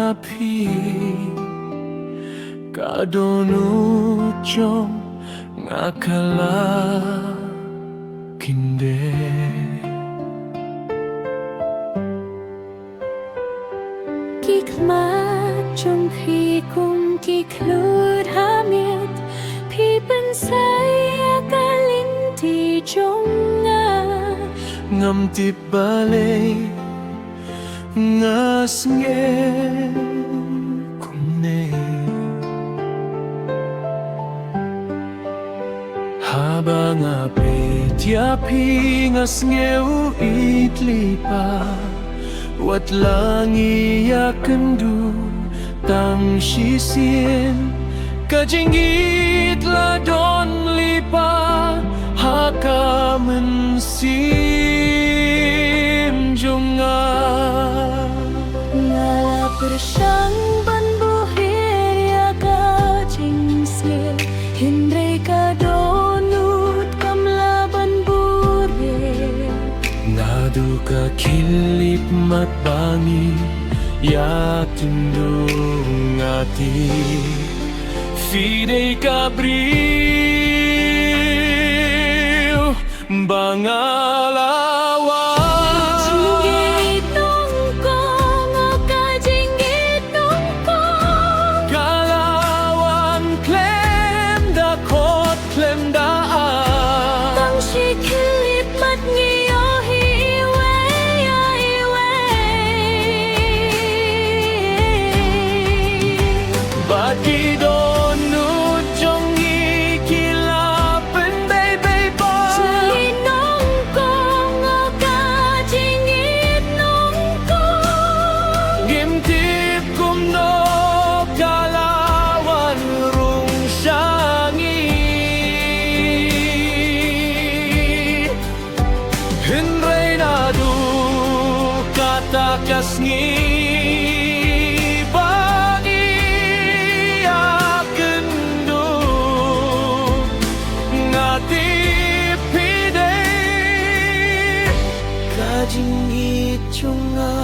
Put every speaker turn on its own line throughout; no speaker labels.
api kadonujong ngakala kinde
Kikmat jong pi kum kiklud hamit pi pensaya kalinti jong nga
ngam tibale ngasnge kumne habang apit yapi ngasnge uitlipa wat langi yakendu tang sisin kajingit ladon lipa haka mensim junga
ngala bersang ban buhir ya kajing sil hindre kadonut kamla ban buhir
ngadu ka kilip matbangi ya tindung ati fidei kabril bangalawa kalawang klem dakot klem daan
tang shikilip mat ngiyo hiwe ya hiwe
bagi donut jong ikilapen baby boy
Sinong kong o kajingit nong kong
gimtip kumno kalawan rung syangi Henry nadu katakas bagi akendu ngati pidei kajingit chunga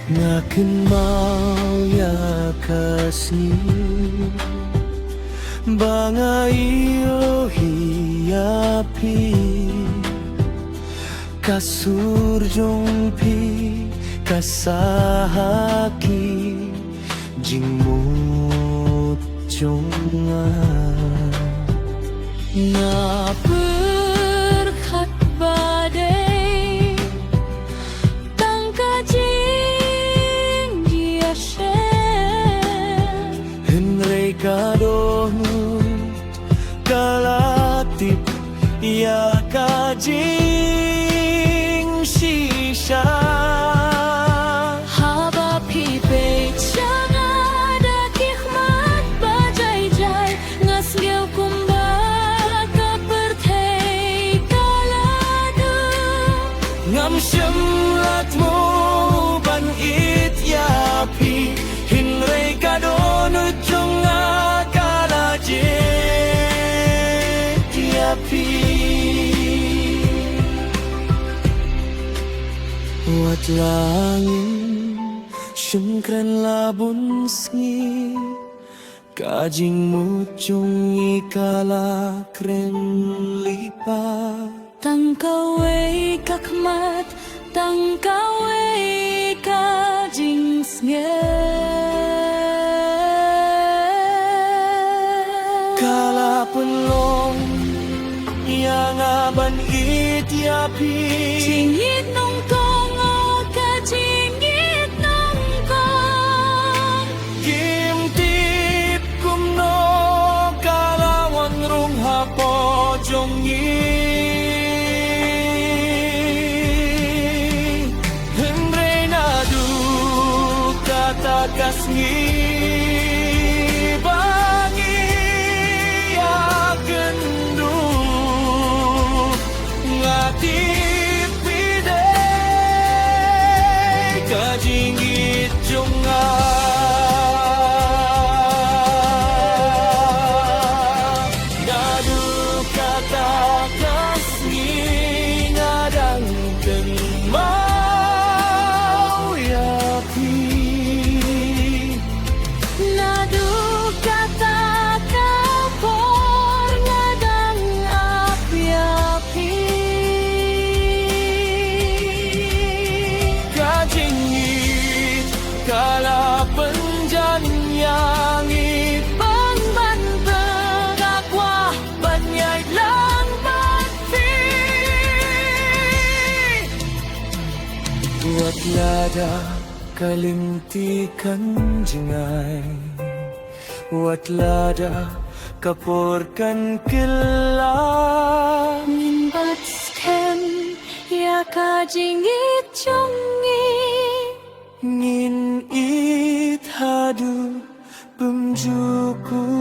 ngaken mau ya kasih banga iyo hiapi kasur jongpi kasahaki jingmut jonga
na berkat badai tang kajing dia shen
Henry kadonut kalatip ya kajing shisha
haba pipe chang ada kihmat bajai-jai ngas ngeu kumba kaperthei kaladu
ngam syemlat mo ban it yapi Henry kadonut jonga kalaje yapi wat langin syemkren labun sngi kajing mucung ikala kren lipa
tang kawai kakmat tang kawai kajing snge
kala penlong yang aban itiapi
jingit nong kong o kajingit nong kong
kimtip kumno kalawan rung hapo jongi Henry nadu katakas bagi akendu ngati pidei kajingit jonga nadu katakas ngadang kenma lada kalimtikan jengai wat lada kaporkan kilang
Min batsken ya kajingit jongi
ngin it hadu pemjuku